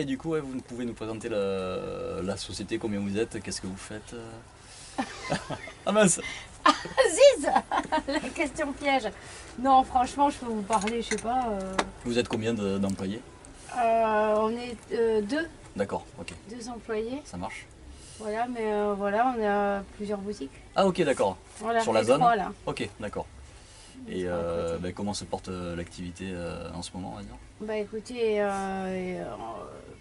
et du coup, ouais, vous pouvez nous présenter la société, combien vous êtes, qu'est-ce que vous faites Ah mince. Ziz. La question piège. Non, franchement, je peux vous parler, je sais pas. Vous êtes combien d'employés? On est deux. D'accord, ok. 2 employés. Ça marche. Voilà, mais voilà, on a plusieurs boutiques. Ah ok, d'accord. Voilà, Sur la les zone 3, là. Ok, d'accord. Et comment se porte l'activité en ce moment, on va dire? Bah écoutez,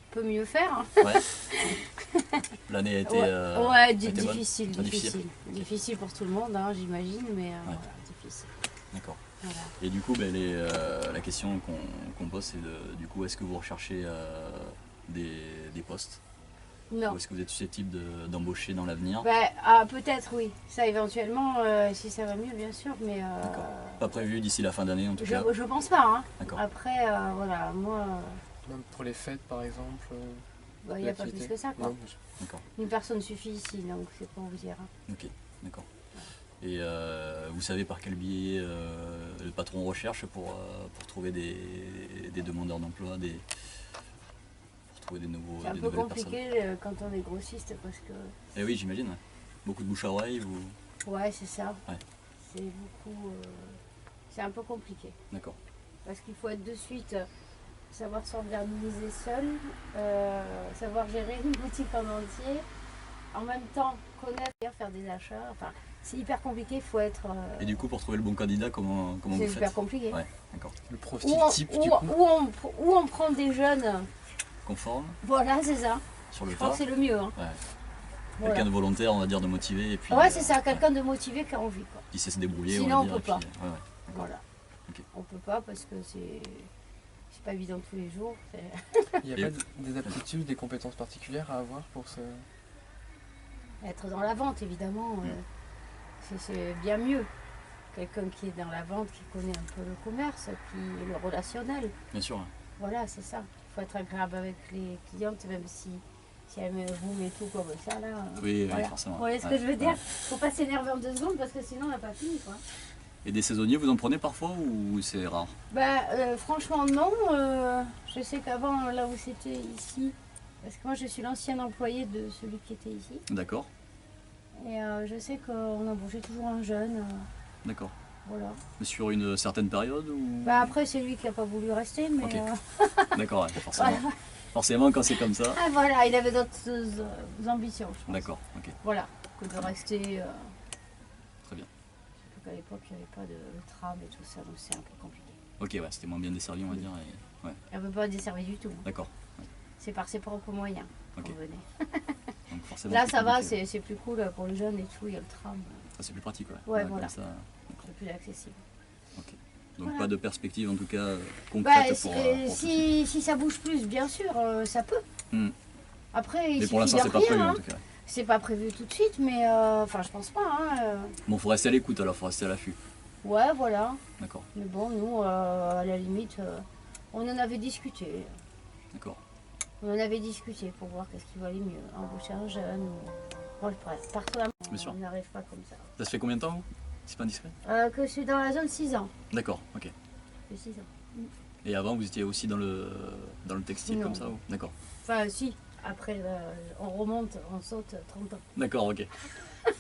peut mieux faire. Hein. Ouais. L'année a été, a été bonne? Difficile, difficile. Difficile pour tout le monde, hein, j'imagine, mais voilà, difficile. D'accord. Voilà. Et du coup, la question qu'on pose, c'est du coup, est-ce que vous recherchez des postes? Non. Ou est-ce que vous êtes susceptible d'embaucher dans l'avenir? Bah, peut-être oui, ça éventuellement, si ça va mieux bien sûr, mais... D'accord. Pas prévu d'ici la fin d'année en tout cas? Je pense pas, hein. D'accord. Après, voilà, moi... Même pour les fêtes par exemple il n'y a pas plus que ça, quoi. Non, D'accord. Une personne suffit ici, donc c'est pour vous dire. Hein. Ok, d'accord. Et vous savez par quel biais le patron recherche pour trouver des demandeurs d'emploi, pour trouver des nouvelles personnes? C'est un peu compliqué quand on est grossiste parce que... Eh oui, j'imagine. Ouais. Beaucoup de bouche à oreille ou... Ouais, c'est ça. Ouais. C'est beaucoup... c'est un peu compliqué. D'accord. Parce qu'il faut être de suite... savoir s'organiser seul, savoir gérer une boutique en entier, en même temps connaître, faire des achats, enfin c'est hyper compliqué, il faut être... Et du coup pour trouver le bon candidat, comment vous faites? C'est hyper compliqué. Ouais, d'accord. Le profil type du coup où on prend des jeunes... Conforme? Voilà, c'est ça. Sur le Je crois que c'est le mieux. Hein. Ouais. Voilà. Quelqu'un de volontaire, on va dire, de motivé et puis... Ouais, c'est ça, quelqu'un de motivé qui a envie. Quoi. Qui sait se débrouiller, sinon, on va dire. On peut pas. Puis, ouais, voilà. Okay. On peut pas parce que c'est pas évident tous les jours. Il n'y a pas des aptitudes, des compétences particulières à avoir pour se... Être dans la vente, évidemment, c'est bien mieux. Quelqu'un qui est dans la vente, qui connaît un peu le commerce, qui est le relationnel. Bien sûr. Voilà, c'est ça. Il faut être agréable avec les clientes, même si elles vous et tout comme ça. Là, oui, voilà. Oui, forcément. Vous voyez ce que je veux dire? Faut pas s'énerver en 2 secondes parce que sinon on n'a pas fini. Quoi. Et des saisonniers, vous en prenez parfois ou c'est rare? Franchement, non. Je sais qu'avant, là où c'était ici, parce que moi je suis l'ancien employé de celui qui était ici. D'accord. Et je sais qu'on embauchait toujours un jeune. D'accord. Voilà. Sur une certaine période ou... Après, c'est lui qui n'a pas voulu rester, mais... Okay. D'accord, ouais, forcément. Voilà. Forcément, quand c'est comme ça... Ah voilà, il avait d'autres ambitions, je pense. D'accord, ok. Voilà, que de rester... Très bien. Surtout qu'à l'époque, il n'y avait pas de tram et tout ça, donc c'est un peu compliqué. Ok, ouais, c'était moins bien desservi, on va dire. Et... Ouais. Elle ne veut pas desservir du tout. D'accord. Ouais. C'est par ses propres moyens qu'on venait. Donc forcément, là, ça va, c'est plus cool pour les jeunes et tout, il y a le tram. Ça, c'est plus pratique, ouais. Ouais, voilà. Ça... C'est plus accessible. Ok. Donc voilà. Pas de perspective en tout cas concrète pour si ça bouge plus, bien sûr, ça peut. Après, mais pour l'instant, c'est pas prévu en tout cas. C'est pas prévu tout de suite, mais enfin, je pense pas. Hein, Bon, faut rester à l'écoute alors, faut rester à l'affût. Ouais, voilà. D'accord. Mais bon, nous, à la limite, on en avait discuté. D'accord. On en avait discuté pour voir qu'est-ce qui valait mieux. Embaucher un jeune ou... Bon, partout à on n'arrive pas comme ça. Ça se fait combien de temps, vous? C'est pas indiscret? Que je suis dans la zone 6 ans. D'accord, ok. Ça fait 6 ans. Et avant, vous étiez aussi dans le textile non. comme ça? D'accord. Enfin, si. Après, on remonte, on saute 30 ans. D'accord, ok.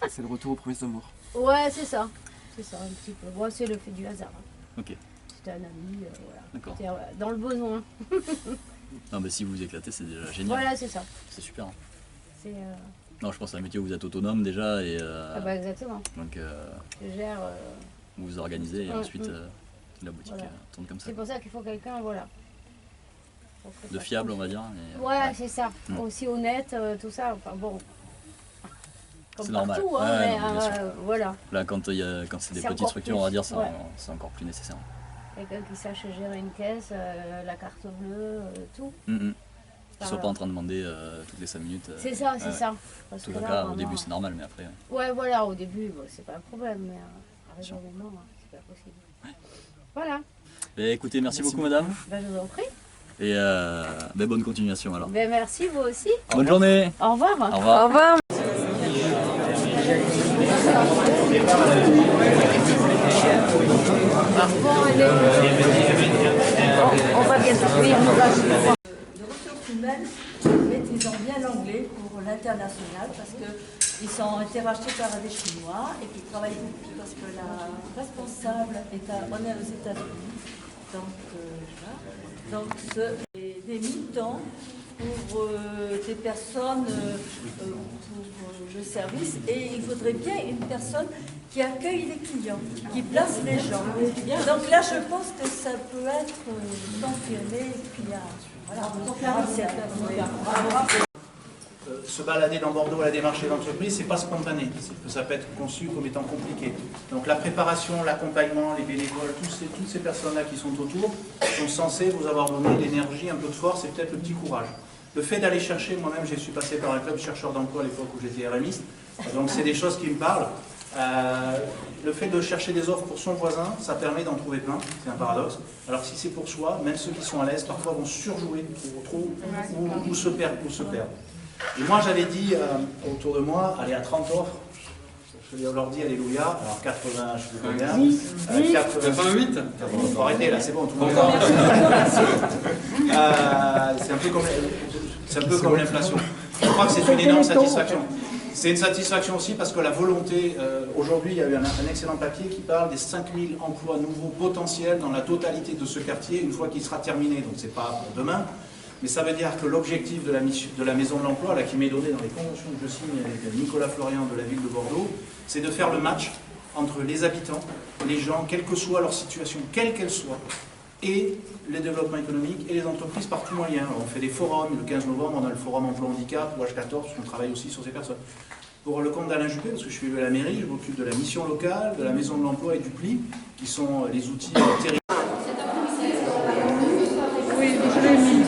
C'est le retour aux promesses d'amour. Ouais, c'est ça. C'est ça, un petit peu. Moi, c'est le fait du hasard. Hein. Ok. C'était un ami, voilà. D'accord. C'était dans le besoin. Non, mais si vous vous éclatez, c'est déjà génial. Voilà, c'est ça. C'est super. Hein. C'est... Non, je pense que c'est un métier où vous êtes autonome déjà et... Ah bah exactement. Donc, je gère... vous vous organisez et ensuite la boutique tourne comme ça. C'est pour ça qu'il faut quelqu'un, voilà. De fiable, on va dire. Et, ouais, c'est ça. Aussi honnête, tout ça. Enfin bon... C'est normal. Partout, hein, mais voilà. Là, quand c'est des petites structures, on va dire, c'est encore plus nécessaire. Quelqu'un qui sache gérer une caisse, la carte bleue, tout. Qui ne soit pas en train de demander toutes les 5 minutes. C'est ça, c'est ça. En tout cas, au début, c'est normal, mais après... Ouais, voilà, au début, bon, c'est pas un problème, mais arrivé au moment, c'est pas possible. Ouais. Voilà. Et écoutez, merci beaucoup, madame. Ben, je vous en prie. Et bonne continuation, alors. Ben, merci, vous aussi. Bonne journée. Au revoir. Au revoir. Au revoir. Bon, allez. On va bientôt finir. semaine, maîtrisant bien l'anglais pour l'international, parce qu'ils ont été rachetés par des Chinois et qui travaillent beaucoup, parce que la responsable on est aux États-Unis. Donc des mi-temps pour des personnes pour le service, et il faudrait bien une personne qui accueille les clients, qui place les gens. Donc là, je pense que ça peut être confirmé. Puis se balader dans Bordeaux à la démarche d'entreprise, c'est pas spontané, ça peut être conçu comme étant compliqué. Donc la préparation, l'accompagnement, les bénévoles, toutes ces personnes-là qui sont autour sont censées vous avoir donné l'énergie, un peu de force et peut-être le petit courage. Le fait d'aller chercher, moi-même je suis passé par un club chercheur d'emploi à l'époque où j'étais RMiste, donc c'est des choses qui me parlent. Le fait de chercher des offres pour son voisin, ça permet d'en trouver plein, c'est un paradoxe. Alors si c'est pour soi, même ceux qui sont à l'aise, parfois vont surjouer trop ou se perdre. Et moi j'avais dit autour de moi, allez à 30 offres, je leur dis alléluia, alors 80, je sais pas bien, 88, il faut arrêter là, c'est bon, tout le monde c'est un peu comme l'inflation. Je crois que c'est une énorme satisfaction. C'est une satisfaction aussi parce que la volonté, aujourd'hui il y a eu un excellent papier qui parle des 5000 emplois nouveaux potentiels dans la totalité de ce quartier une fois qu'il sera terminé, donc c'est pas pour demain. Mais ça veut dire que l'objectif de la Maison de l'Emploi, qui m'est donné dans les conventions que je signe avec Nicolas Florian de la ville de Bordeaux, c'est de faire le match entre les habitants, les gens, quelle que soit leur situation, quelle qu'elle soit, et les développements économiques et les entreprises par tout moyen. Alors, on fait des forums, le 15 novembre, on a le forum emploi handicap, ou H14, on travaille aussi sur ces personnes. Pour le compte d'Alain Juppé, parce que je suis élu à la mairie, je m'occupe de la mission locale, de la Maison de l'Emploi et du PLI, qui sont les outils territoriaux. oui, je l'ai mis.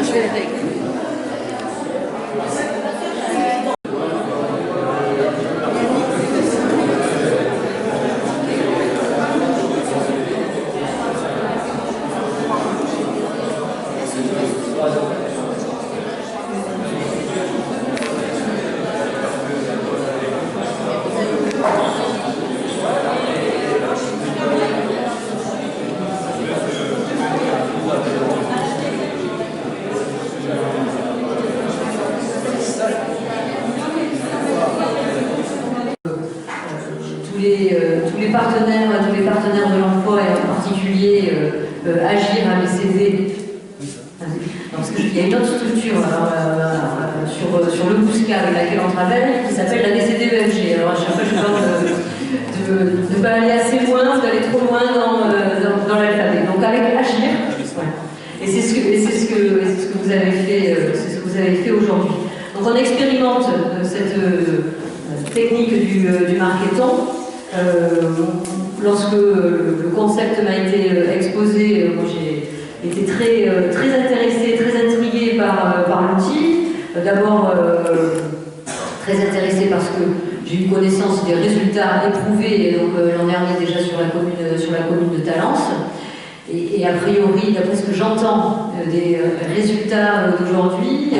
Je vais le régler. tous les partenaires de l'emploi et en particulier Agir à l'ECV. Parce qu'il y a une autre structure sur le Bouscat avec laquelle on travaille qui s'appelle la DCD-EFG. Alors à chaque fois je parle de ne pas aller assez loin, d'aller trop loin dans l'alphabet. Donc avec Agir, voilà. Et c'est ce que vous avez fait, aujourd'hui. Donc on expérimente cette technique du marketing. Lorsque le concept m'a été exposé, moi j'ai été très intéressée, très intriguée par l'outil. D'abord très intéressée parce que j'ai eu connaissance des résultats éprouvés donc l'an dernier déjà sur la commune de Talence. Et a priori, d'après ce que j'entends des résultats d'aujourd'hui,